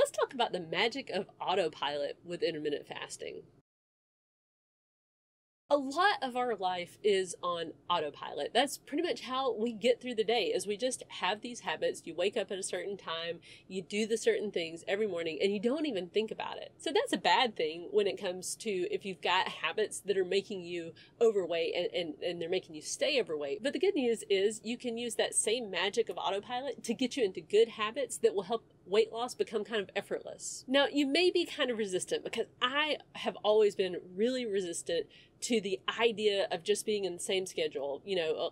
Let's talk about the magic of autopilot with intermittent fasting. A lot of our life is on autopilot. That's pretty much how we get through the day, is we just have these habits. You wake up at a certain time, you do the certain things every morning, and you don't even think about it. So that's a bad thing when it comes to if you've got habits that are making you overweight and they're making you stay overweight. But the good news is you can use that same magic of autopilot to get you into good habits that will help weight loss become kind of effortless. Now, you may be kind of resistant, because I have always been really resistant to the idea of just being in the same schedule,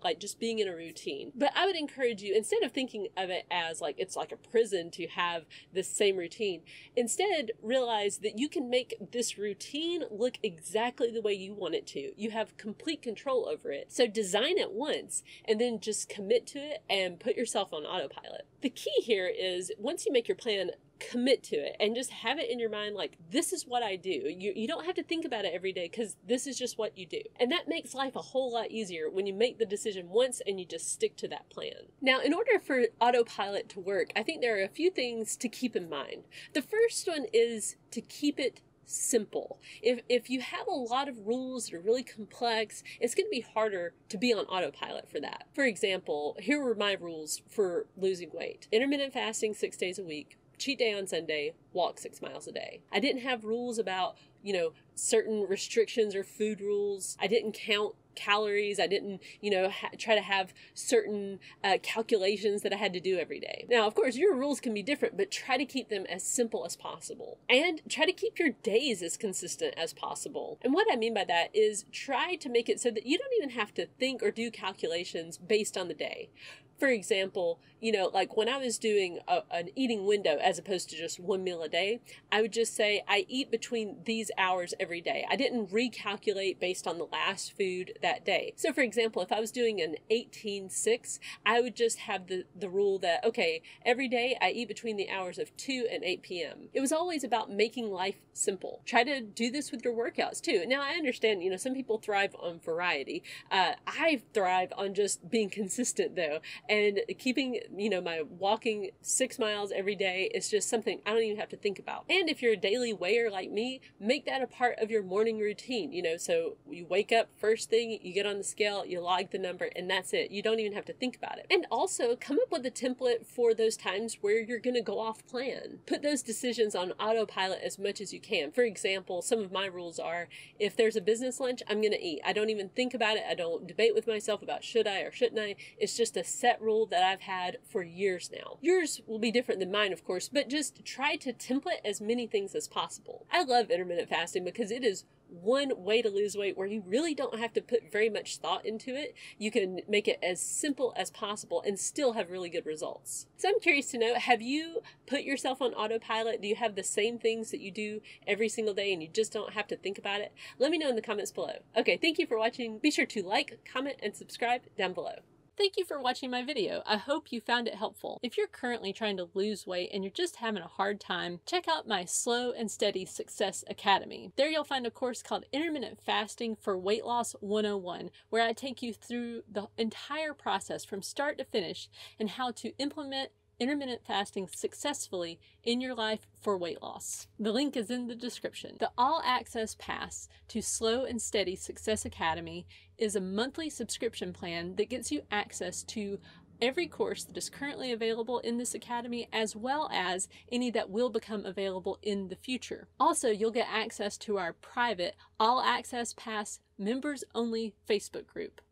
like just being in a routine. But I would encourage you, instead of thinking of it as like it's like a prison to have this same routine, instead realize that you can make this routine look exactly the way you want it to. You have complete control over it. So design it once and then just commit to it and put yourself on autopilot. The key here is once you make your plan, commit to it and just have it in your mind like, this is what I do. You don't have to think about it every day, because this is just what you do. And that makes life a whole lot easier when you make the decision once and you just stick to that plan. Now, in order for autopilot to work, I think there are a few things to keep in mind. The first one is to keep it simple. If you have a lot of rules that are really complex, it's going to be harder to be on autopilot for that. For example, here were my rules for losing weight. Intermittent fasting 6 days a week, cheat day on Sunday, walk 6 miles a day. I didn't have rules about, certain restrictions or food rules. I didn't count calories. I didn't, try to have certain calculations that I had to do every day. Now, of course, your rules can be different, but try to keep them as simple as possible. And try to keep your days as consistent as possible. And what I mean by that is try to make it so that you don't even have to think or do calculations based on the day. For example, like when I was doing an eating window as opposed to just one meal a day, I would just say I eat between these hours every day. I didn't recalculate based on the last food that day. So for example, if I was doing an 18-6, I would just have the rule that, okay, every day I eat between the hours of 2 and 8 p.m. It was always about making life simple. Try to do this with your workouts too. Now, I understand, some people thrive on variety. I thrive on just being consistent though. And keeping, my walking 6 miles every day is just something I don't even have to think about. And if you're a daily weigher like me, make that a part of your morning routine, so you wake up first thing, you get on the scale, you log the number, and that's it. You don't even have to think about it. And also come up with a template for those times where you're going to go off plan. Put those decisions on autopilot as much as you can. For example, some of my rules are, if there's a business lunch, I'm going to eat. I don't even think about it. I don't debate with myself about should I or shouldn't I. It's just a set rule that I've had for years now. Yours will be different than mine, of course, but just try to template as many things as possible. I love intermittent fasting because it is one way to lose weight where you really don't have to put very much thought into it. You can make it as simple as possible and still have really good results. So I'm curious to know, have you put yourself on autopilot? Do you have the same things that you do every single day and you just don't have to think about it? Let me know in the comments below. Okay, thank you for watching. Be sure to like, comment, and subscribe down below. Thank you for watching my video. I hope you found it helpful. If you're currently trying to lose weight and you're just having a hard time, check out my Slow and Steady Success Academy. There you'll find a course called Intermittent Fasting for Weight Loss 101, where I take you through the entire process from start to finish and how to implement intermittent fasting successfully in your life for weight loss. The link is in the description. The All Access Pass to Slow and Steady Success Academy is a monthly subscription plan that gets you access to every course that is currently available in this academy, as well as any that will become available in the future. Also, you'll get access to our private All Access Pass members only Facebook group.